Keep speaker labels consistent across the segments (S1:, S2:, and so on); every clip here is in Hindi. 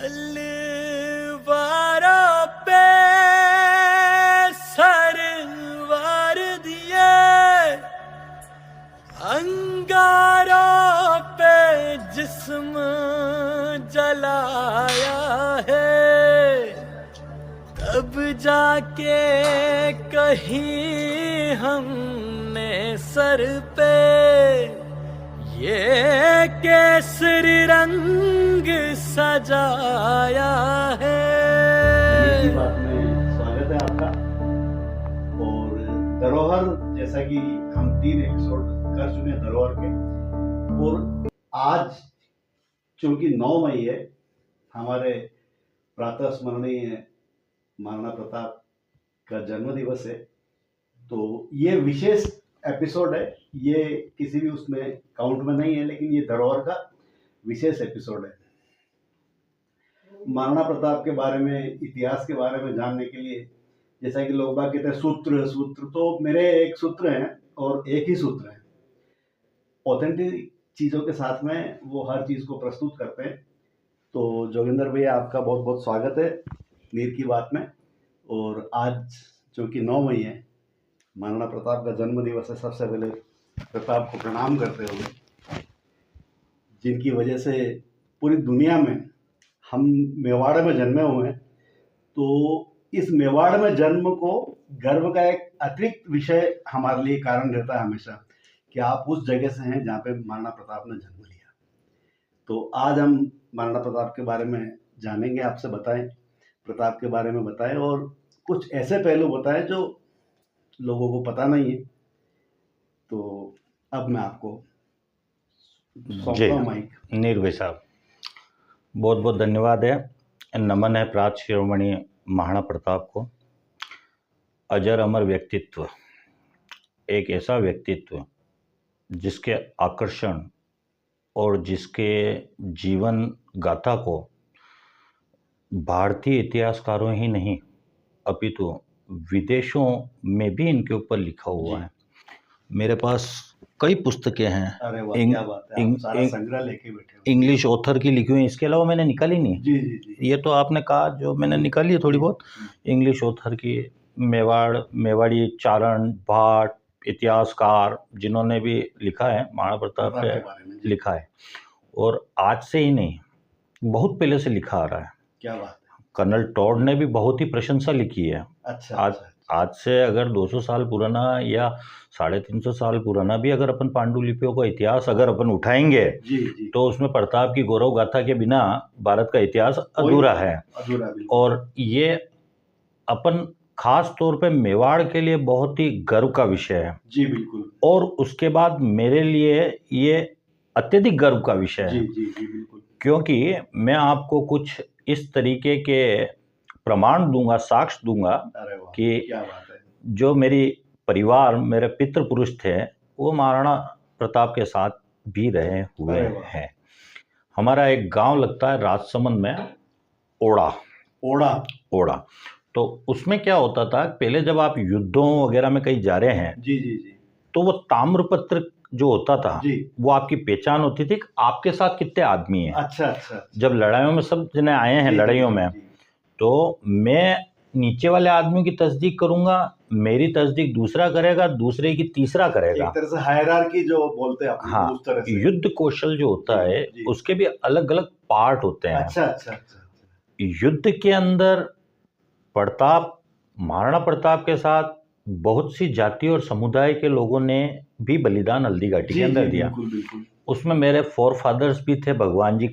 S1: तलवारों पे सरवार दिए, अंगारों पे जिस्म जलाया है, तब जाके कहीं हमने सर पे ये केसरी रंग सजाया है।
S2: की बात में स्वागत है आपका। और धरोहर, जैसा कि हम 3 एपिसोड कर चुके हैं धरोहर के, और आज चूंकि 9 मई है, हमारे प्रातः स्मरणीय महाराणा प्रताप का जन्म दिवस है, तो ये विशेष एपिसोड है। ये किसी भी उसमें काउंट में नहीं है, लेकिन ये धरोहर का विशेष एपिसोड है। महाराणा प्रताप के बारे में, इतिहास के बारे में जानने के लिए, जैसा कि लोग बाग कहते हैं सूत्र, तो मेरे एक सूत्र हैं और एक ही सूत्र है। ऑथेंटिक चीज़ों के साथ में वो हर चीज़ को प्रस्तुत करते हैं। तो जोगिंदर भैया, आपका बहुत बहुत स्वागत है नीर की बात में। और आज चूँकि 9 मई है, महाराणा प्रताप का जन्म दिवस है, सबसे पहले प्रताप को प्रणाम करते हुए, जिनकी वजह से पूरी दुनिया में हम मेवाड़ में जन्मे हुए हैं, तो इस मेवाड़ में जन्म को गर्व का एक अतिरिक्त विषय हमारे लिए कारण रहता है हमेशा, कि आप उस जगह से हैं जहाँ पे महाराणा प्रताप ने जन्म लिया। तो आज हम महाराणा प्रताप के बारे में जानेंगे, आपसे बताएं, प्रताप के बारे में बताएं, और कुछ ऐसे पहलू बताएं जो लोगों को पता नहीं है। तो अब मैं आपको सौंपता हूं माइक।
S3: नीर साहब, बहुत बहुत धन्यवाद है। नमन है प्रात शिरोमणि महाराणा प्रताप को। अजर अमर व्यक्तित्व, एक ऐसा व्यक्तित्व जिसके आकर्षण और जिसके जीवन गाथा को भारतीय इतिहासकारों ही नहीं अपितु विदेशों में भी इनके ऊपर लिखा हुआ है। मेरे पास कई पुस्तकें हैं।
S2: अरे वाह, क्या बात है, आप सारा संग्रह लेके बैठे हो।
S3: इंग्लिश ऑथर की लिखी हुई, इसके अलावा मैंने निकाली नहीं।
S2: जी जी जी।
S3: ये तो आपने कहा जो मैंने निकाली है थोड़ी बहुत। इंग्लिश ऑथर की, मेवाड़ी चारण, भाट, इतिहासकार जिन्होंने भी लिखा है महाराणा प्रताप के बारे में लिखा है, और आज से ही नहीं, बहुत पहले से लिखा आ रहा है।
S2: क्या बात है।
S3: कर्नल टॉड ने भी बहुत ही प्रशंसा लिखी है।
S2: अच्छा।
S3: आज से अगर 200 साल पुराना या 350 साल पुराना भी अगर अपन पांडुलिपियों का इतिहास अगर अपन उठाएंगे,
S2: जी।
S3: तो उसमें प्रताप की गौरव गाथा के बिना भारत का इतिहास अधूरा है। और ये अपन खास तौर पे मेवाड़ के लिए बहुत ही गर्व का विषय है।
S2: जी बिल्कुल।
S3: और उसके बाद मेरे लिए ये अत्यधिक गर्व का विषय है।
S2: जी बिल्कुल।
S3: क्योंकि मैं आपको कुछ इस तरीके के प्रमाण दूंगा, साक्ष्य दूंगा कि
S2: क्या बात है।
S3: जो मेरी परिवार, मेरे पितृ पुरुष थे, वो महाराणा प्रताप के साथ भी रहे हुए हैं। हमारा एक गांव लगता है राजसमंद में, ओड़ा। तो उसमें क्या होता था, पहले जब आप युद्धों वगैरह में कहीं जा रहे हैं,
S2: जी,
S3: तो वो ताम्रपत्र जो होता था, वो आपकी पहचान होती थी कि आपके साथ कितने आदमी हैं।
S2: अच्छा।
S3: जब लड़ाइयों में सब जने आए हैं लड़ाइयों में, तो मैं नीचे वाले आदमी की तस्दीक करूंगा, मेरी तस्दीक दूसरा करेगा, दूसरे की तीसरा करेगा।
S2: एक तरह से हायरार्की जो बोलते हैं आप।
S3: हाँ,
S2: उस तरह से।
S3: युद्ध कौशल जो होता है, उसके भी अलग अलग पार्ट होते हैं।
S2: अच्छा।
S3: युद्ध के अंदर महाराणा प्रताप के साथ बहुत सी जाति और समुदाय के लोगों ने भी बलिदान हल्दी घाटी के अंदर दिया।
S2: बिल्कुल।
S3: उसमें मेरे फोरफादर्स भी थे। भगवान जी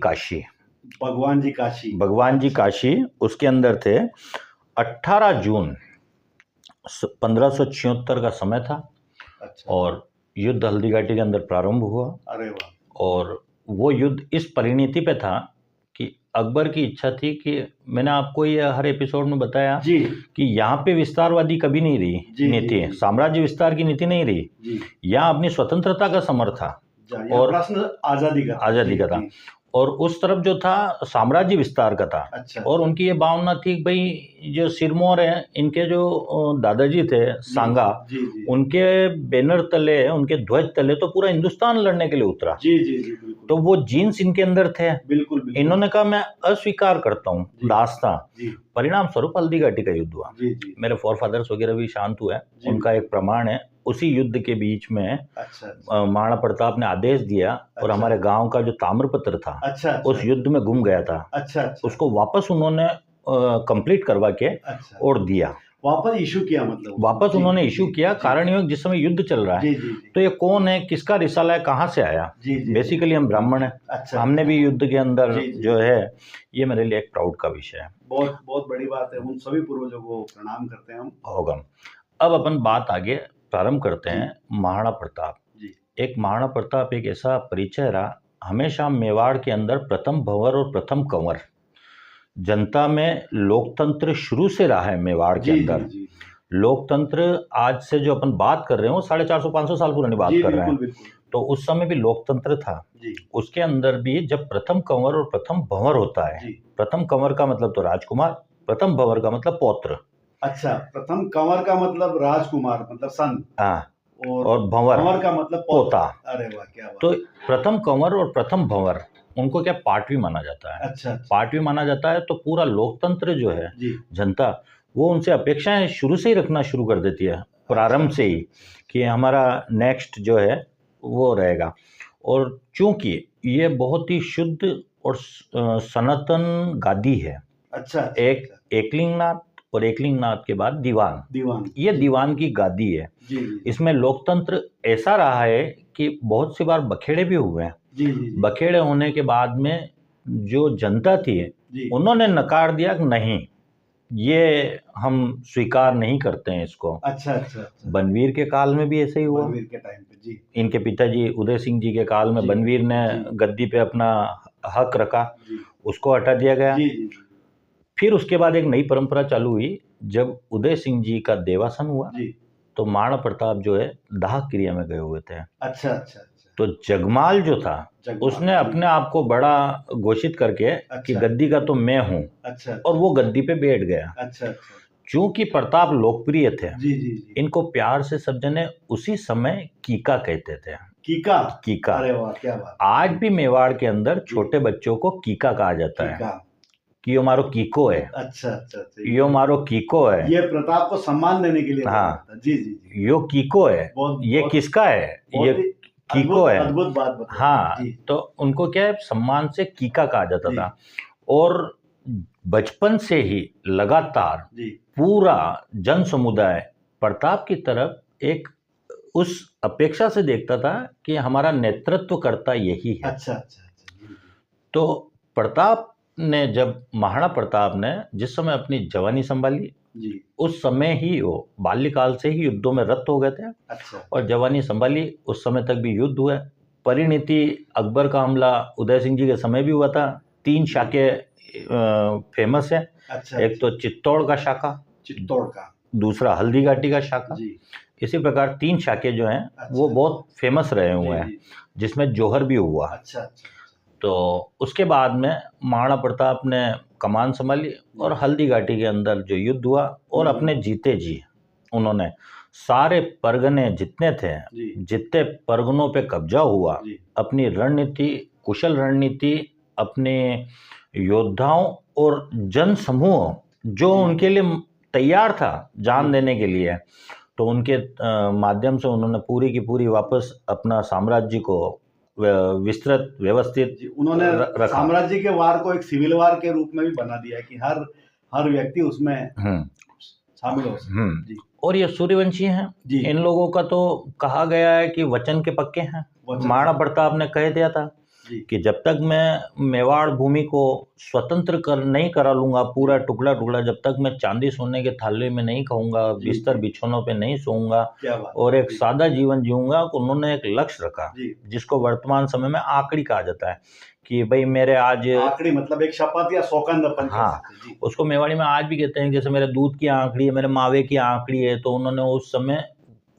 S3: काशी उसके अंदर थे। 18 जून 1576 का समय था।
S2: अच्छा।
S3: और युद्ध हल्दी घाटी के अंदर प्रारंभ हुआ।
S2: अरे वाह।
S3: और वो युद्ध इस परिणति पे था कि अकबर की इच्छा थी कि, मैंने आपको ये हर एपिसोड में बताया कि यहाँ पे विस्तारवादी कभी नहीं रही नीति, साम्राज्य विस्तार की नीति नहीं रही। यहाँ अपनी स्वतंत्रता का समर था और
S2: आज़ादी का था।
S3: और उस तरफ जो था साम्राज्य विस्तार का था।
S2: अच्छा।
S3: और उनकी ये भावना थी कि भाई जो सिरमौर है, इनके जो दादाजी थे सांगा,
S2: जी जी
S3: उनके बैनर तले, उनके ध्वज तले तो पूरा हिंदुस्तान लड़ने के लिए उतरा।
S2: जी जी जी बिल्कुल।
S3: तो वो जीन्स इनके अंदर थे।
S2: बिल्कुल बिल्कुल।
S3: इन्होंने कहा मैं अस्वीकार करता हूँ
S2: जी।
S3: दास्तां।
S2: जी
S3: परिणाम स्वरूप हल्दी घाटी का युद्ध हुआ।
S2: जी जी।
S3: मेरे फोर फादर्स वगैरह भी शांत हुए,
S2: जी,
S3: उनका एक प्रमाण है। उसी युद्ध के बीच में
S2: अच्छा अच्छा
S3: महाराणा प्रताप ने आदेश दिया और
S2: अच्छा।
S3: हमारे गांव का जो ताम्रपत्र था
S2: अच्छा
S3: उस युद्ध में गुम गया था,
S2: अच्छा अच्छा
S3: उसको वापस उन्होंने कंप्लीट करवा के
S2: अच्छा
S3: और दिया।
S2: वापस इशू किया, मतलब
S3: वापस
S2: जी,
S3: उन्होंने
S2: जी,
S3: इशू
S2: जी,
S3: किया।
S2: जी,
S3: कारण ये जिस समय युद्ध चल रहा है
S2: जी जी जी
S3: तो ये कौन है, किसका रिसाला है, कहाँ से आया।
S2: जी जी
S3: बेसिकली हम ब्राह्मण हैं।
S2: अच्छा।
S3: हमने भी युद्ध के अंदर
S2: जी, जी।
S3: जो है, ये मेरे लिए एक प्राउड का विषय है।
S2: बहुत बहुत बड़ी बात है, उन सभी पूर्वजों को प्रणाम करते हैं हम।
S3: होगा। अब अपन बात आगे प्रारंभ करते
S2: जी।
S3: हैं। महाराणा प्रताप,
S2: जी
S3: एक महाराणा प्रताप एक ऐसा परिचय रहा, हमेशा मेवाड़ के अंदर प्रथम भंवर और प्रथम कंवर। जनता में लोकतंत्र शुरू से रहा है मेवाड़ के
S2: जी
S3: अंदर।
S2: जी जी
S3: लोकतंत्र आज से जो अपन बात कर रहे हैं वो 450-500 साल पुरानी बात
S2: जी
S3: कर रहे
S2: बिल्कुल
S3: हैं।
S2: बिल्कुल
S3: तो उस समय भी लोकतंत्र था।
S2: जी
S3: उसके अंदर भी जब प्रथम कंवर और प्रथम भंवर होता है,
S2: जी।
S3: प्रथम कंवर का मतलब तो राजकुमार, प्रथम भंवर का मतलब पौत्र।
S2: अच्छा, प्रथम कंवर का मतलब राजकुमार, मतलब सन,
S3: हाँ,
S2: और
S3: और भंवर
S2: कंवर का मतलब
S3: पोता।
S2: अरे वाह, क्या बात।
S3: तो प्रथम कंवर और प्रथम भंवर, उनको क्या पाटवी माना जाता है।
S2: अच्छा अच्छा
S3: पाटवी माना जाता है तो पूरा लोकतंत्र जो है,
S2: जी
S3: जनता वो उनसे अपेक्षाएं शुरू से ही रखना शुरू कर देती है, प्रारंभ से ही, कि हमारा नेक्स्ट जो है वो रहेगा। और चूंकि ये बहुत ही शुद्ध और सनातन गादी है,
S2: अच्छा अच्छा,
S3: एक एकलिंगनाथ और एकलिंगनाथ के बाद दीवान,
S2: दीवान,
S3: ये दीवान की गादी है।
S2: जी जी
S3: इसमें लोकतंत्र ऐसा रहा है कि बहुत सी बार बखेड़े भी हुए हैं।
S2: जी जी जी
S3: बखेड़े होने के बाद में जो जनता थी
S2: जी
S3: उन्होंने नकार दिया कि नहीं, ये हम स्वीकार नहीं करते हैं इसको।
S2: अच्छा अच्छा अच्छा।
S3: बनवीर के काल में भी ऐसे ही हुआ।
S2: बनवीर के टाइम पे जी
S3: इनके पिताजी उदय सिंह जी के काल में
S2: जी,
S3: बनवीर ने
S2: जी।
S3: गद्दी पे अपना हक रखा,
S2: जी
S3: उसको हटा दिया गया।
S2: जी जी
S3: फिर उसके बाद एक नई परंपरा चालू हुई, जब उदय सिंह जी का देवासन हुआ
S2: जी।
S3: तो महाराणा प्रताप जो है दाह क्रिया में गए हुए थे।
S2: अच्छा अच्छा अच्छा।
S3: तो जगमाल जो था
S2: जगमाल,
S3: उसने
S2: जी।
S3: अपने आप को बड़ा घोषित करके कि
S2: अच्छा।
S3: गद्दी का तो मैं हूँ,
S2: अच्छा
S3: और वो गद्दी पे बैठ गया।
S2: अच्छा अच्छा
S3: चूंकि प्रताप लोकप्रिय थे,
S2: जी जी जी।
S3: इनको प्यार से सब जने उसी समय कीका कहते थे।
S2: कीका,
S3: कीका।
S2: अरे वाह, क्या बात।
S3: आज भी मेवाड़ के अंदर छोटे बच्चों को कीका कहा जाता है
S2: कीका,
S3: कि यो मारो कीको है,
S2: अच्छा अच्छा अच्छा।
S3: यो मारो कीको है,
S2: ये प्रताप को सम्मान देने के लिए
S3: हाँ।
S2: बोला था। जी जी जी।
S3: यो कीको है, ये
S2: बहुत
S3: किसका है,
S2: बहुत
S3: ये
S2: ही
S3: कीको है।
S2: अद्भुत बात बताई।
S3: हाँ,
S2: जी
S3: तो उनको क्या है, सम्मान से कीका कहा जाता
S2: जी।
S3: था। और बचपन से ही लगातार
S2: जी
S3: पूरा जन समुदाय प्रताप की तरफ एक उस अपेक्षा से देखता था कि हमारा नेतृत्व करता यही है।
S2: अच्छा अच्छा अच्छा जी जी।
S3: तो प्रताप ने, जब महाराणा प्रताप ने जिस समय अपनी जवानी संभाली,
S2: जी
S3: उस समय ही वो बाल्यकाल से ही युद्धों में रत हो गए थे,
S2: अच्छा
S3: और जवानी संभाली उस समय तक भी युद्ध हुए। परिणति अकबर का हमला उदय सिंह जी के समय भी हुआ था। 3 शाखे फेमस है,
S2: अच्छा।
S3: एक तो चित्तौड़ का शाखा,
S2: चित्तौड़ का,
S3: दूसरा हल्दी घाटी का शाखा।
S2: जी
S3: इसी प्रकार 3 शाखे जो हैं
S2: अच्छा।
S3: वो बहुत फेमस रहे हुए
S2: जी
S3: हैं,
S2: जी।
S3: जिसमें जौहर भी हुआ।
S2: अच्छा अच्छा
S3: तो उसके बाद में महाराणा प्रताप ने कमान संभाली और हल्दी घाटी के अंदर जो युद्ध हुआ, और अपने जीते जी उन्होंने सारे परगने जितने थे,
S2: जी
S3: जितने परगनों पे कब्जा हुआ,
S2: जी
S3: अपनी रणनीति, कुशल रणनीति, अपने योद्धाओं और जन समूह जो
S2: जी।
S3: उनके लिए तैयार था जान
S2: जी।
S3: देने के लिए, तो उनके माध्यम से उन्होंने पूरी की पूरी वापस अपना साम्राज्य को विस्तृत व्यवस्थित
S2: जी। उन्होंने
S3: रखा।
S2: साम्राज्य के वार को एक सिविल वार के रूप में भी बना दिया है कि हर व्यक्ति उसमें शामिल हो सके। जी
S3: और ये सूर्यवंशी हैं,
S2: जी।
S3: इन लोगों का तो कहा गया है कि वचन के पक्के हैं।
S2: वचन।
S3: महाराणा प्रताप ने कह दिया था
S2: जी
S3: कि जब तक मैं मेवाड़ भूमि को स्वतंत्र नहीं करा लूंगा, पूरा टुकड़ा टुकड़ा, जब तक मैं चांदी सोने के थाली में नहीं खाऊंगा,
S2: जी,
S3: बिस्तर
S2: जी।
S3: बिछौनों पे नहीं सोऊंगा,
S2: क्या बात।
S3: और एक
S2: जी।
S3: सादा जीवन जीऊंगा। उन्होंने एक लक्ष्य रखा,
S2: जी
S3: जिसको वर्तमान समय में आखड़ी कहा जाता है, कि भाई मेरे आज
S2: आखड़ी मतलब एक शपथ या सौगंध अपन कह
S3: हाँ,
S2: सकते हैं। जी
S3: उसको मेवाड़ी में आज भी कहते हैं, जैसे मेरे दूध की आंकड़ी है, मेरे मावे की आंकड़ी है। तो उन्होंने उस समय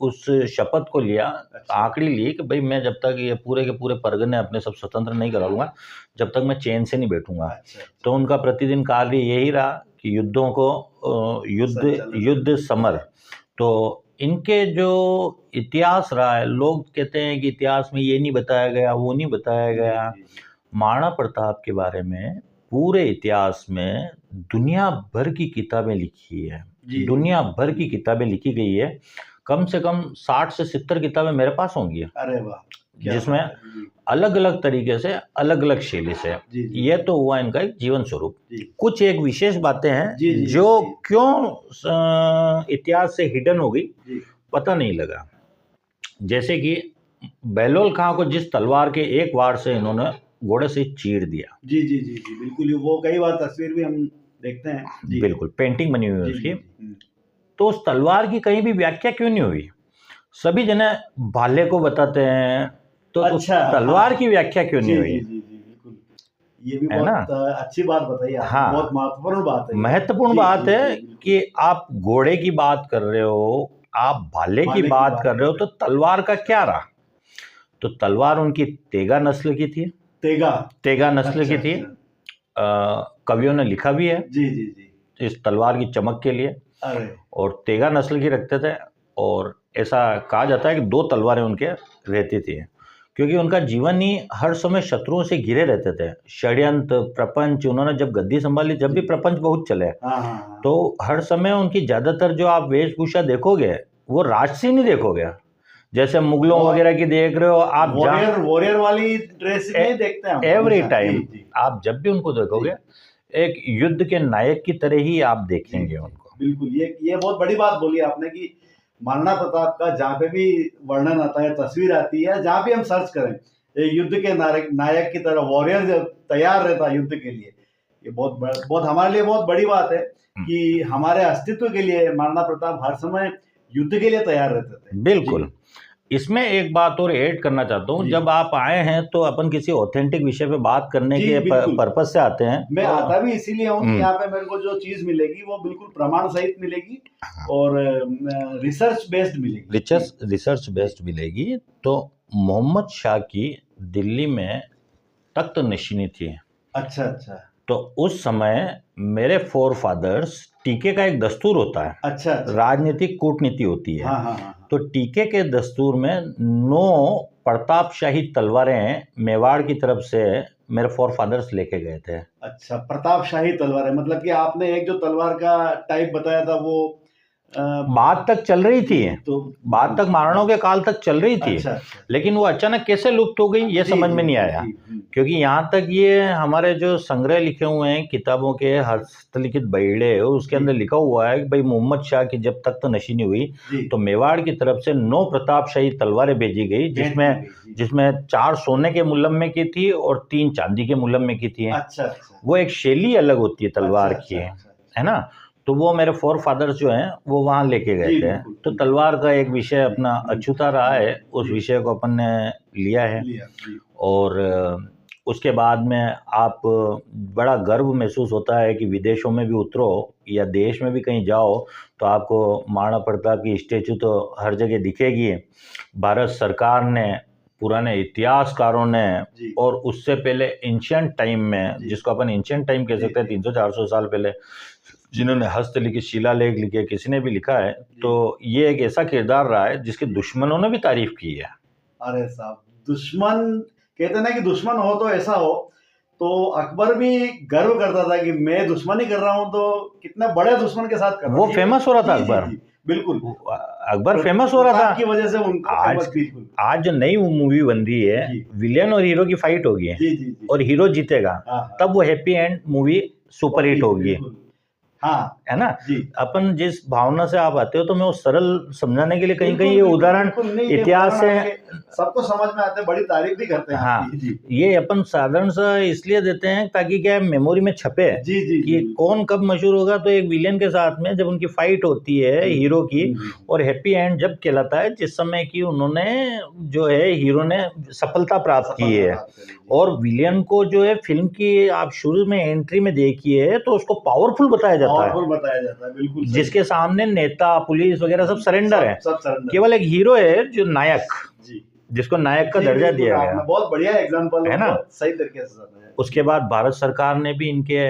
S3: उस शपथ को लिया, आखिरी ली कि भाई मैं जब तक ये पूरे के पूरे परगने अपने सब स्वतंत्र नहीं कराऊंगा, जब तक मैं चैन से नहीं बैठूंगा। तो उनका प्रतिदिन कार्य यही रहा कि युद्धों को युद्ध समर। तो इनके जो इतिहास रहा है, लोग कहते हैं कि इतिहास में ये नहीं बताया गया, वो नहीं बताया गया। महाराणा प्रताप के बारे में पूरे इतिहास में दुनिया भर की किताबें लिखी है, दुनिया भर की किताबें लिखी गई है। कम से कम 60 से 70 किताबें मेरे पास होंगी।
S2: अरे वाह,
S3: जिसमें अलग अलग तरीके से, अलग अलग शैली से। ये तो हुआ इनका एक जीवन स्वरूप। कुछ एक विशेष बातें हैं जो क्यों इतिहास से हिडन हो गई पता नहीं लगा। जैसे कि बहलोल खां को जिस तलवार के एक वार से इन्होंने घोड़े से चीर दिया।
S2: जी जी जी जी बिल्कुल, वो कई बार तस्वीर भी हम देखते हैं।
S3: बिल्कुल, पेंटिंग बनी हुई है उसकी। तो उस तलवार की कहीं भी व्याख्या क्यों नहीं हुई? सभी जने भाले को बताते हैं, तो उस तलवार की व्याख्या क्यों नहीं हुई?
S2: बिल्कुल, ये भी बहुत अच्छी बात बताई आपने।
S3: हाँ,
S2: बहुत महत्वपूर्ण बात है।
S3: महत्वपूर्ण बात है कि आप घोड़े की बात कर रहे हो, आप भाले की बात कर रहे हो, तो तलवार का क्या रहा? तो तलवार उनकी तेगा नस्ल की थी। तेगा नस्ल की थी। कवियों ने लिखा भी है
S2: जी जी जी
S3: इस तलवार की चमक के लिए। और तेगा नस्ल की रखते थे, और ऐसा कहा जाता है कि 2 तलवारें उनके रहती थी, क्योंकि उनका जीवन ही हर समय शत्रुओं से घिरे रहते थे। षड्यंत्र, प्रपंच, उन्होंने जब गद्दी संभाली, जब भी प्रपंच बहुत चले, तो हर समय उनकी ज्यादातर जो आप वेशभूषा देखोगे वो राजसी नहीं देखोगे, जैसे मुगलों वगैरह की देख रहे हो आप।
S2: वॉरियर वाली ड्रेस नहीं देखते हैं
S3: एवरी टाइम। आप जब भी उनको देखोगे एक युद्ध के नायक की तरह ही आप देखेंगे उनको।
S2: बिल्कुल, ये बहुत बड़ी बात बोली आपने कि महाराणा प्रताप का जहाँ पे भी वर्णन आता है, तस्वीर आती है, जहाँ भी हम सर्च करें, एक युद्ध के नायक की तरह वॉरियर जो तैयार रहता है युद्ध के लिए, ये बहुत हमारे लिए बहुत बड़ी बात है कि हमारे अस्तित्व के लिए महाराणा प्रताप हर समय युद्ध के लिए तैयार रहते थे।
S3: बिल्कुल। इसमें एक बात और ऐड करना चाहता हूँ, जब आप आए हैं तो अपन किसी ऑथेंटिक विषय पे बात करने के पर्पस से आते हैं।
S2: मैं आता भी इसीलिए हूँ कि यहाँ पे मेरे को जो चीज मिलेगी वो बिल्कुल प्रमाण सहित मिलेगी और रिसर्च बेस्ड मिलेगी।
S3: रिसर्च बेस्ड मिलेगी। तो मोहम्मद शाह की दिल्ली में तख्त नशीनी थी।
S2: अच्छा।
S3: तो उस समय मेरे फोर फादर्स, टीके का एक दस्तूर होता है।
S2: अच्छा।
S3: राजनीतिक कूटनीति होती है।
S2: हाँ।
S3: तो टीके के दस्तूर में 9 प्रतापशाही तलवारें मेवाड़ की तरफ से मेरे फोर फादर्स लेके गए थे।
S2: अच्छा, प्रतापशाही तलवारें, मतलब कि आपने एक जो तलवार का टाइप बताया था वो
S3: बाद तक चल रही थी, तो बाद तक महाराणाओं के काल तक चल रही थी।
S2: अच्छा।
S3: लेकिन वो अचानक कैसे लुप्त हो गई ये समझ में नहीं आया। क्योंकि यहाँ तक ये हमारे जो संग्रह लिखे हुए हैं किताबों के, हस्तलिखित बहीड़े, उसके अंदर लिखा हुआ है कि भाई मोहम्मद शाह की जब तख्त नशीनी हुई तो मेवाड़ की तरफ से 9 प्रतापशाही तलवारें भेजी गई, जिसमें 4 सोने के मुलम्मे की थी और 3 चांदी के मुलम्मे की थी।
S2: अच्छा।
S3: वो एक शैली अलग होती है तलवार की, है ना। तो वो मेरे फोर फादर्स जो हैं वो वहाँ लेके गए थे। तो तलवार का एक विषय अपना अछूता रहा है, उस विषय को अपन ने लिया है। और उसके बाद में आप बड़ा गर्व महसूस होता है कि विदेशों में भी उतरो या देश में भी कहीं जाओ तो आपको महाराणा प्रताप की स्टैचू तो हर जगह दिखेगी। भारत सरकार ने, पुराने इतिहासकारों ने, और उससे पहले एंशिएंट टाइम में, जिसको अपन एंशिएंट टाइम कह सकते हैं, 300-400 साल पहले जिन्होंने हस्तलिखित शिलालेख लिखे, किसी ने भी लिखा है, तो ये एक ऐसा किरदार रहा है जिसके दुश्मनों ने भी तारीफ की है।
S2: अरे साहब, दुश्मन कहते ना कि दुश्मन हो तो ऐसा हो, तो अकबर भी गर्व करता था कि मैं दुश्मनी कर रहा हूँ तो कितना बड़े दुश्मन के साथ कर रहा हूँ।
S3: वो फेमस हो रहा था अकबर।
S2: बिल्कुल,
S3: अकबर फेमस हो रहा था
S2: की वजह से उनको।
S3: आज जो नई मूवी बन रही है, विलेन और हीरो की फाइट होगी और हीरो जीतेगा, तब वो happy and movie super hit होगी।
S2: हाँ,
S3: है ना। अपन जिस भावना से आप आते हो, तो मैं वो सरल समझाने के लिए कहीं ये उदाहरण इतिहास से
S2: सबको समझ में आते हैं, बड़ी तारीफ भी करते हैं
S3: हाँ,
S2: आपकी। जी
S3: ये अपन साधारण सा इसलिए देते हैं ताकि क्या है, मेमोरी में छपे
S2: जी जी
S3: कि कौन कब मशहूर होगा। तो एक विलेन के साथ में जब उनकी फाइट होती है हीरो की, और हैप्पी एंड जब कहलाता है जिस समय की उन्होंने जो है हीरो ने सफलता प्राप्त की है, और विलेन को जो है फिल्म की आप शुरू में एंट्री में देखिए तो उसको पावरफुल बताया जाता है,
S2: पावरफुल बताया जाता है, बिल्कुल सही।
S3: जिसके सामने नेता पुलिस वगैरह सब सरेंडर है,
S2: सब सरेंडर।
S3: केवल एक हीरो है जो नायक,
S2: जी
S3: जिसको नायक का
S2: जी,
S3: दर्जा
S2: बिल्कुल,
S3: दिया
S2: आपने
S3: गया।
S2: बहुत बढ़िया एग्जांपल
S3: है ना?
S2: बहुत सही तरीके से समझाया।
S3: उसके बाद भारत सरकार ने भी इनके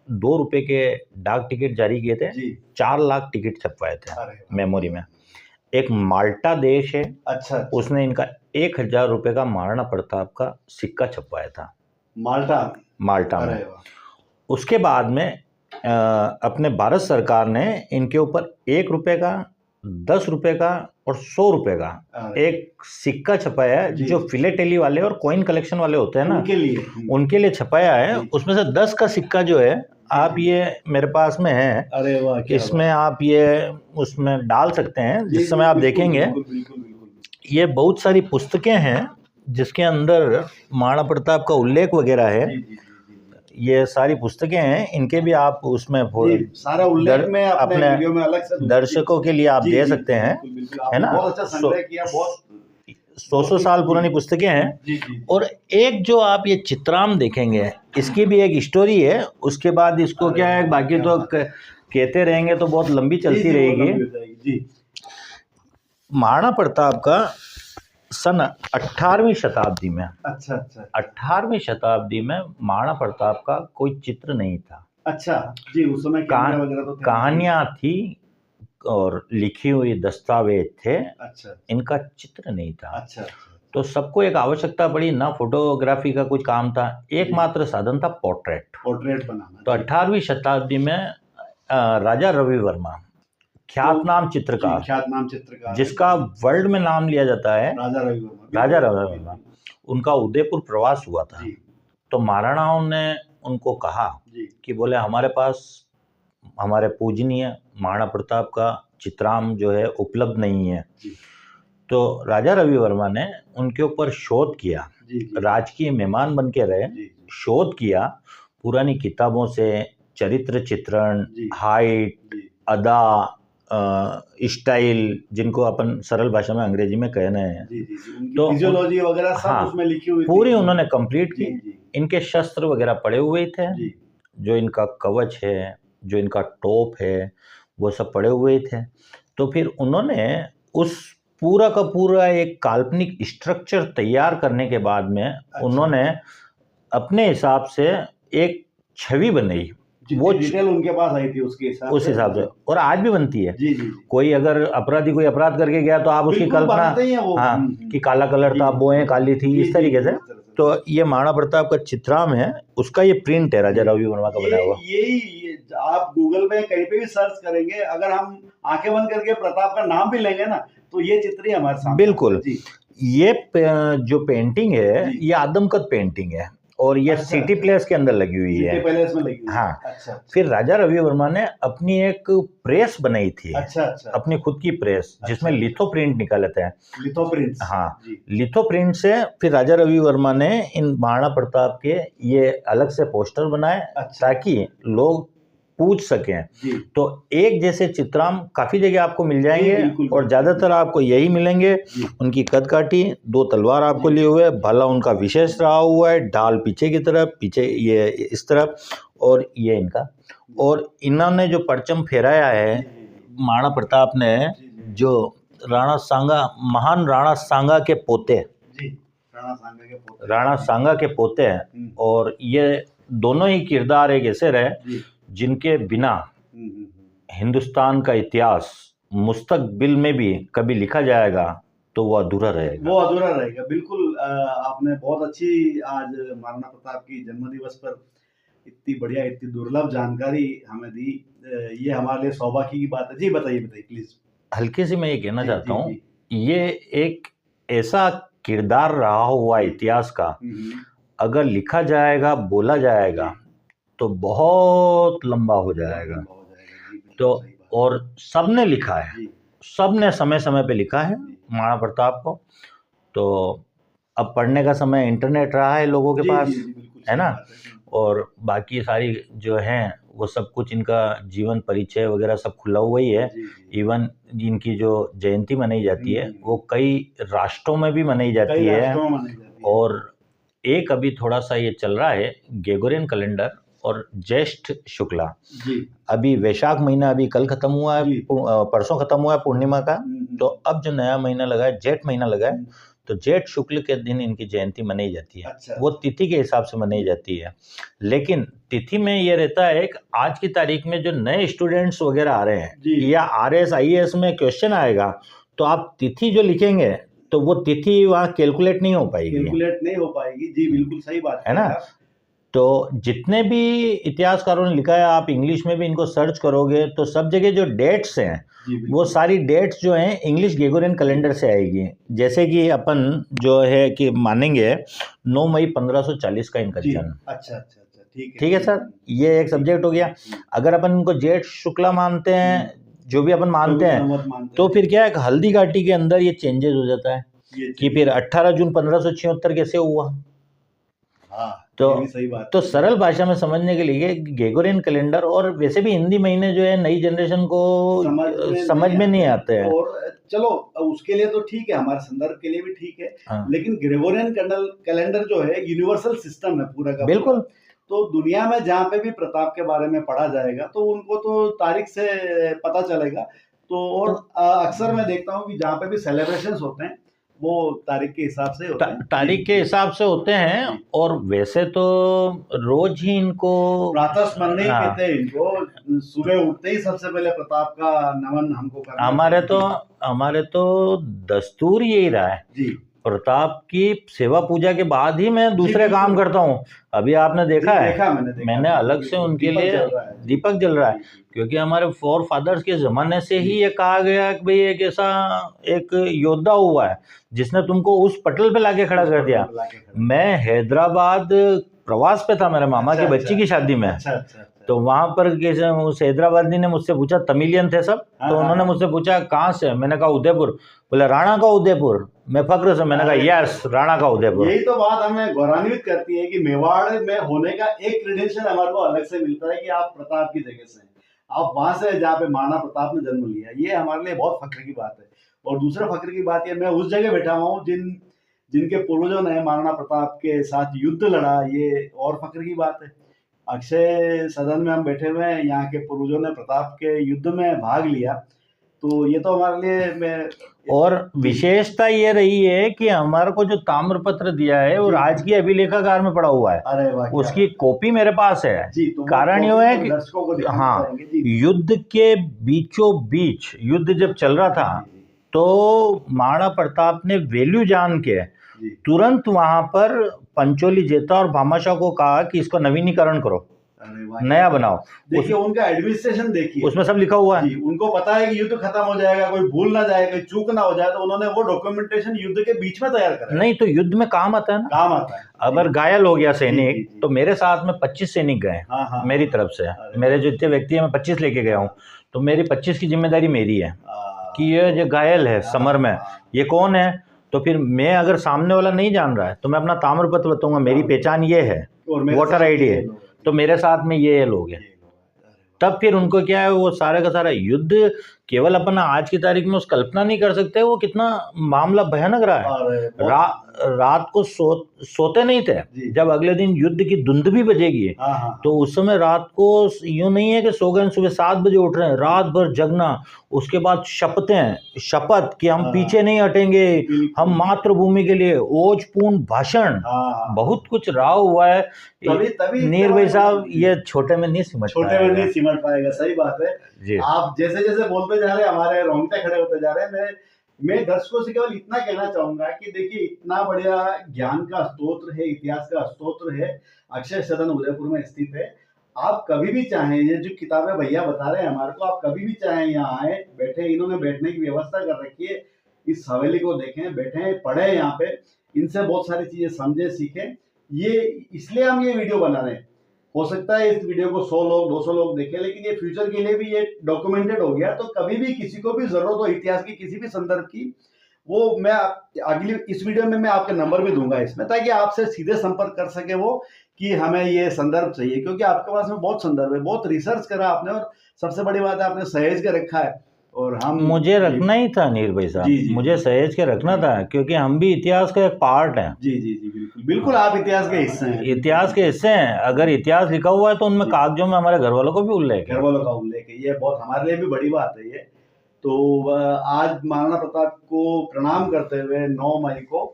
S3: 2 रुपए के डाक टिकट जारी किए थे,
S2: जी
S3: 4 लाख टिकट छपवाए थे
S2: अरे वाह।
S3: मेमोरी में। एक माल्टा देश है,
S2: अच्छा अच्छा।
S3: उसने इनका 1000 रुपए का महाराणा प्रताप का सिक्का छपवाया था
S2: माल्टा
S3: माल्टा
S2: अरे
S3: में।
S2: वाह।
S3: उसके बाद में अपने भारत सरकार ने इनके ऊपर 1 रुपए का, 10 रुपए का और 100 रुपए का
S2: अरे,
S3: एक सिक्का छपाया है,
S2: जी।
S3: जो फिलेटेली वाले और कॉइन कलेक्शन वाले होते हैं ना,
S2: उनके लिए
S3: छपाया है।
S2: जी।
S3: उसमें से 10 का सिक्का जो है, आप ये मेरे पास में है,
S2: अरे वाह, क्या
S3: इसमें आप ये उसमें डाल सकते हैं,
S2: जी,
S3: जिस समय आप
S2: बिल्कुल,
S3: देखेंगे।
S2: बिल्कुल, बिल्कुल, बिल्कुल।
S3: ये बहुत सारी पुस्तकें हैं जिसके अंदर महाराणा प्रताप का उल्लेख वगैरह है।
S2: जी, जी, जी, जी।
S3: ये सारी पुस्तकें हैं, इनके भी आप उसमें
S2: जी, सारा उल्लेख में अपने वीडियो में अलग से
S3: दर्शकों के लिए आप
S2: जी,
S3: दे
S2: जी,
S3: सकते हैं,
S2: बिल्कुल, बिल्कुल,
S3: है
S2: आपने
S3: ना?
S2: बहुत अच्छा संग्रह किया, बहुत
S3: 100 साल पुरानी पुस्तकें हैं।
S2: जी जी।
S3: और एक जो आप ये चित्राम देखेंगे, इसकी भी एक स्टोरी है। उसके बाद इसको क्या है, बाकी तो कहते रहेंगे तो बहुत लंबी चलती
S2: जी, जी, वो
S3: रहेगी।
S2: लंबी हो जाएगी, जी।
S3: महाराणा प्रताप का सन 18वीं शताब्दी में,
S2: अच्छा अच्छा
S3: 18वीं शताब्दी में महाराणा प्रताप का कोई चित्र नहीं था।
S2: अच्छा जी, उस समय कैमरा वगैरह तो थे।
S3: कहानियां थी और लिखी हुई दस्तावेज थे,
S2: अच्छा
S3: इनका चित्र नहीं था।
S2: अच्छा अच्छा।
S3: तो सबको एक आवश्यकता पड़ी, ना फोटोग्राफी का कुछ काम था, एकमात्र साधन था पोर्ट्रेट
S2: बनाना।
S3: तो 18वीं शताब्दी में राजा रवि वर्मा, ख्यातनाम चित्रकार, जिसका वर्ल्ड में नाम लिया जाता है, राजा रवि वर्मा, उनका उदयपुर प्रवास हुआ था। तो महाराणाओं ने उनको कहा कि बोले हमारे पास हमारे पूजनीय महाराणा प्रताप का चित्राम जो है उपलब्ध नहीं है। तो राजा रवि वर्मा ने उनके ऊपर शोध किया, राजकीय मेहमान बन के रहे, शोध किया पुरानी किताबों से, चरित्र चित्रण, हाइट, अदा, स्टाइल, जिनको अपन सरल भाषा में अंग्रेजी में कहने हैं, तो फिजियोलॉजी वगैरह सब उसमें लिखी हुई पूरी उन्होंने कंप्लीट की। इनके शस्त्र वगैरह पड़े हुए थे, जो इनका कवच है, जो इनका टोप है, वो सब पड़े हुए थे। तो फिर उन्होंने उस पूरा का पूरा एक काल्पनिक स्ट्रक्चर तैयार करने के बाद में उन्होंने अपने हिसाब से एक छवि बनाई, वो डिटेल उनके पास आई थी उस हिसाब से, और आज भी बनती है। जी, जी। कोई अगर अपराधी कोई अपराध करके गया तो आप उसकी कल्पना, हाँ, कि काला कलर था, बोएं काली थी, इस तरीके से। तो ये महाराणा प्रताप का चित्राम है, उसका ये प्रिंट है राजा रवि वर्मा का बनाया हुआ।
S2: यही आप गूगल पे कहीं पे भी सर्च करेंगे, अगर हम आंखें बंद करके प्रताप का नाम भी लेंगे ना, तो ये चित्र ही हमारे सामने।
S3: बिल्कुल। ये जो पेंटिंग है, ये आदमकद पेंटिंग है, और ये सिटी प्लेस के अंदर लगी हुई है।
S2: सिटी प्लेस में लगी हुई है।
S3: हाँ।
S2: अच्छा।
S3: फिर राजा रवि वर्मा ने अपनी एक प्रेस बनाई थी।
S2: अच्छा अच्छा।
S3: अपनी खुद की प्रेस, जिसमें लिथो प्रिंट निकालते हैं।
S2: Litho print.
S3: हाँ, लिथो प्रिंट से फिर राजा रवि वर्मा ने इन महाराणा प्रताप के ये अलग से पोस्टर बनाए, ताकि लोग पूछ सकें। तो एक जैसे चित्राम काफी जगह आपको मिल जाएंगे, और ज्यादातर आपको यही मिलेंगे। उनकी कद काठी, 2 तलवार आपको लिए हुए, भला उनका विशेष रहा हुआ है, ढाल पीछे की तरफ, पीछे ये इस तरफ, और ये इनका, और इन्होंने जो परचम फहराया है महाराणा प्रताप ने, जो राणा सांगा, महान राणा सांगा के पोते, राणा सांगा के पोते हैं, और ये दोनों ही किरदार एक ऐसे रहे जिनके बिना हिंदुस्तान का इतिहास मुस्तकबिल में भी कभी लिखा जाएगा तो वो अधूरा रहेगा। बिल्कुल, आपने बहुत अच्छी आज महाराणा प्रताप की जन्मदिवस पर इतनी बढ़िया, इतनी दुर्लभ जानकारी हमें दी। ये हमारे लिए सौभाग्य की बात है। जी बताइए प्लीज। हल्के से मैं ये कहना चाहता हूँ, ये एक ऐसा किरदार रहा हुआ इतिहास का, अगर लिखा जाएगा, बोला जाएगा, तो बहुत लंबा हो जाएगा। तो और सबने लिखा है, सबने समय समय पे लिखा है महाराणा प्रताप को। तो अब पढ़ने का समय इंटरनेट रहा है लोगों के
S2: जी,
S3: पास,
S2: जी, जी, बिल्कुल
S3: है
S2: सही
S3: ना।
S2: बात है।
S3: और बाकी सारी जो हैं वो सब कुछ इनका जीवन परिचय वगैरह सब खुला हुआ ही है।
S2: जी, जी।
S3: इवन इनकी जो जयंती मनाई जाती है वो कई राष्ट्रों में भी मनाई जाती
S2: कई
S3: है।
S2: राष्ट्रों में मनाई जाती है।
S3: और एक अभी थोड़ा सा ये चल रहा है ग्रेगोरियन कैलेंडर और ज्येष्ठ शुक्ला।
S2: जी।
S3: अभी वैशाख महीना अभी कल खत्म हुआ है,
S2: जी।
S3: परसों खत्म हुआ है पूर्णिमा का।
S2: हम्म।
S3: तो अब जो नया महीना लगा है जेठ महीना लगा है,
S2: हम्म।
S3: तो जेठ शुक्ल के दिन इनकी जयंती मनाई जाती है।
S2: अच्छा।
S3: वो तिथि के हिसाब से मनाई जाती है, लेकिन तिथि में ये रहता है कि आज की तारीख में जो नए स्टूडेंट्स वगैरह आ रहे हैं
S2: जी।
S3: या RS IAS में क्वेश्चन आएगा तो आप तिथि जो लिखेंगे तो वो तिथि वहाँ कैलकुलेट नहीं हो पाएगी।
S2: कैलकुलेट नहीं हो पाएगी। जी, बिल्कुल सही बात
S3: है ना।
S2: आप।
S3: तो जितने भी इतिहासकारों ने लिखा है, आप इंग्लिश में भी इनको सर्च करोगे तो सब जगह जो डेट्स हैं
S2: जी, बिल्कुल।
S3: वो सारी डेट्स जो हैं इंग्लिश ग्रेगोरियन कैलेंडर से आएगी। जैसे कि अपन जो है कि मानेंगे 9 मई 1540 का इनका
S2: जी।
S3: जन्म।
S2: अच्छा, अच्छा, अच्छा,
S3: ठीक है सर, ये एक सब्जेक्ट हो गया। अगर अपन इनको जेठ शुक्ला मानते हैं, जो भी अपन मानते हैं, तो फिर क्या है कि हल्दी घाटी के अंदर ये चेंजेस हो जाता है कि फिर 18 जून 1576 कैसे हुआ।
S2: हाँ,
S3: तो
S2: ये भी सही बात
S3: तो
S2: है।
S3: सरल भाषा में समझने के लिए ग्रेगोरियन कैलेंडर, और वैसे भी हिंदी महीने जो है नई जनरेशन को समझ में नहीं आते हैं।
S2: और चलो उसके लिए तो ठीक है, हमारे संदर्भ के लिए भी ठीक है।
S3: हाँ।
S2: लेकिन ग्रेगोरियन कैलेंडर जो है यूनिवर्सल सिस्टम है पूरा का पूरा।
S3: बिल्कुल।
S2: तो दुनिया में जहाँ पे भी प्रताप के बारे में पढ़ा जाएगा तो उनको तो तारीख से पता चलेगा। तो और अक्सर मैं देखता हूँ कि जहाँ पे भी सेलिब्रेशंस होते हैं वो तारीख के हिसाब से होते हैं।
S3: तारीख के हिसाब से होते हैं।
S2: जी।
S3: और वैसे तो रोज ही इनको
S2: प्रातः स्मरण ही
S3: हाँ।
S2: कहते हैं इनको। सुबह उठते ही सबसे पहले प्रताप का नमन हमको करना
S3: हमारे
S2: चाहिए।
S3: तो दस्तूर यही रहा है।
S2: जी।
S3: प्रताप की सेवा पूजा के बाद ही मैं दूसरे
S2: बिल्कुल।
S3: काम करता हूँ। अभी आपने देखा है, मैंने अलग से उनके
S2: दीपक
S3: लिए
S2: जल रहा है।
S3: दीपक जल रहा है,
S2: जी, जी।
S3: क्योंकि हमारे फोर फादर्स के ज़माने से ही ये कहा गया कि भाई एक ऐसा एक योद्धा हुआ है जिसने तुमको उस पटल पे लाके खड़ा कर दिया। मैं हैदराबाद प्रवास पे था मेरे मामा की बच्ची की शादी में।
S2: अच्छा, अच्छा, अच्छा।
S3: तो वहां पर उस हैदराबादी ने मुझसे पूछा, तमिलियन थे सब, तो उन्होंने मुझसे पूछा कहाँ से, मैंने कहा उदयपुर। बोले राणा का उदयपुर, मैं फक्र से मैंने कहा यस राणा का उदयपुर।
S2: यही तो बात हमें गौरवान्वित करती है कि मेवाड़ में होने का एक क्रेडेंशियल हमारे को अलग से मिलता है कि आप प्रताप की जगह से हैं, आप वहां से जहाँ पे महाराणा प्रताप ने जन्म लिया। ये हमारे लिए बहुत फक्र की बात है। और दूसरा फक्र की बात ये, मैं उस जगह बैठा हुआ हूँ जिनके पूर्वजों ने महाराणा प्रताप के साथ युद्ध लड़ा, ये और फक्र की बात है। अक्षय सदन में हम बैठे हुए हैं, यहाँ के पूर्वजों ने प्रताप के युद्ध में भाग लिया, तो ये तो हमारे लिए
S3: और विशेषता ये रही है कि हमारे को जो ताम्रपत्र दिया है वो आज की अभिलेखागार में पड़ा हुआ है।
S2: अरे वाह,
S3: उसकी कॉपी मेरे पास है।
S2: जी।
S3: कारण ये है कि
S2: दर्शकों को दिखाना
S3: हाँ,
S2: चाहेंगे। जी।
S3: युद्ध के बीचों बीच युद्ध जब चल रहा था तो महाराणा प्रताप ने वैल्यू जान के तुरंत वहां पर पंचोली जेता और भामाशाह को कहा कि इसको नवीनीकरण करो, नया बनाओ।
S2: देखिए उनका एडमिनिस्ट्रेशन देखिए,
S3: उसमें सब लिखा हुआ है।
S2: उनको पता है कि युद्ध खत्म हो जाएगा, कोई भूल ना जाए, कोई चूक ना हो जाए, तो उन्होंने वो डॉक्यूमेंटेशन युद्ध के बीच में तैयार करा।
S3: नहीं तो युद्ध में काम आता है ना,
S2: काम आता है।
S3: अगर घायल हो गया सैनिक, तो मेरे साथ में 25 सैनिक गए मेरी तरफ से। मेरे जो इतने व्यक्ति है मैं 25 लेके गया हूँ, तो मेरी 25 की जिम्मेदारी मेरी है कि ये जो घायल है समर में ये कौन है। तो फिर मैं अगर सामने वाला नहीं जान रहा है तो मैं अपना ताम्रपत्र बताऊंगा, मेरी पहचान ये है, वोटर ID है, तो मेरे साथ में ये लोग हैं। तब फिर उनको क्या है, वो सारा का सारा युद्ध केवल अपन आज की तारीख में उस कल्पना नहीं कर सकते वो कितना मामला भयानक रहा है। रात को सोते नहीं थे। जब अगले दिन युद्ध की धुंध भी बजेगी तो उस समय रात को यूं नहीं है कि सो गए सुबह 7 बजे उठ रहे हैं, रात भर जगना। उसके बाद शपथ कि हम पीछे नहीं हटेंगे, हम मातृभूमि के लिए ओजपूर्ण भाषण, बहुत कुछ रहा हुआ है।
S2: तभी
S3: नीर भाई साहब ये छोटे में नहीं
S2: सिमट पाएगा। सही बात है जी। आप जैसे जैसे बोलते जा रहे हैं हमारे रोंगटे खड़े होते जा रहे हैं। मैं दर्शकों से केवल इतना कहना चाहूंगा कि देखिए इतना बढ़िया ज्ञान का स्तोत्र है, इतिहास का स्तोत्र है, अक्षय सदन उदयपुर में स्थित है। आप कभी भी चाहें, ये जो किताबें भैया बता रहे हैं हमारे को, आप कभी भी चाहें यहाँ आए, बैठे, इन्होंने बैठने की व्यवस्था कर रखी है, इस हवेली को देखें, बैठे पढ़े, यहाँ पे इनसे बहुत सारी चीजें समझे सीखें। ये इसलिए हम ये वीडियो बना रहे हैं। हो सकता है इस वीडियो को 100 लोग 200 लोग देखें, लेकिन ये फ्यूचर के लिए भी ये डॉक्यूमेंटेड हो गया, तो कभी भी किसी को भी जरूरत हो इतिहास की किसी भी संदर्भ की, वो मैं अगली इस वीडियो में मैं आपका नंबर भी दूंगा इसमें, ताकि आपसे सीधे संपर्क कर सके वो कि हमें ये संदर्भ चाहिए, क्योंकि आपके पास में बहुत संदर्भ है, बहुत रिसर्च करा आपने, और सबसे बड़ी बात है आपने सहेज के रखा है। और हम
S3: मुझे रखना ही था नीर भाई साहब,
S2: जी, जी,
S3: मुझे सहेज के रखना था, क्योंकि हम भी इतिहास का एक पार्ट हैं।
S2: जी जी जी, बिल्कुल बिल्कुल, आप इतिहास के हिस्से हैं।
S3: इतिहास के हिस्से हैं, अगर इतिहास लिखा हुआ है तो उनमें कागजों में हमारे घर वालों को भी उल्लेख है।
S2: घर वालों का उल्लेख है, ये बहुत हमारे लिए भी बड़ी बात है ये। तो आज महाराणा प्रताप को प्रणाम करते हुए 9 मई को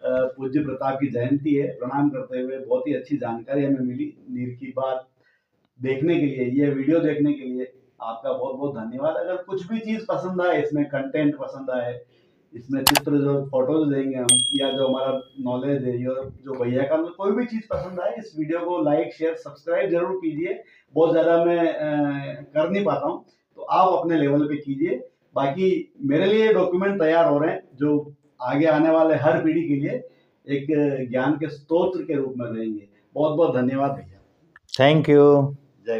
S2: पूज्य प्रताप की जयंती है, प्रणाम करते हुए बहुत ही अच्छी जानकारी हमें मिली। नीर की बात देखने के लिए, ये वीडियो देखने के लिए आपका बहुत बहुत धन्यवाद। अगर कुछ भी चीज़ पसंद आए, इसमें कंटेंट पसंद आए, इसमें चित्र जो फोटोज देंगे हम, या जो हमारा नॉलेज है, या जो भैया का कोई भी चीज़ पसंद आए, इस वीडियो को लाइक शेयर सब्सक्राइब जरूर कीजिए। बहुत ज़्यादा मैं कर नहीं पाता हूँ, तो आप अपने लेवल पे कीजिए। बाकी मेरे लिए डॉक्यूमेंट तैयार हो रहे हैं जो आगे आने वाले हर पीढ़ी के लिए एक ज्ञान के स्तोत्र के रूप में रहेंगे। बहुत बहुत धन्यवाद भैया।
S3: Thank you.
S2: जय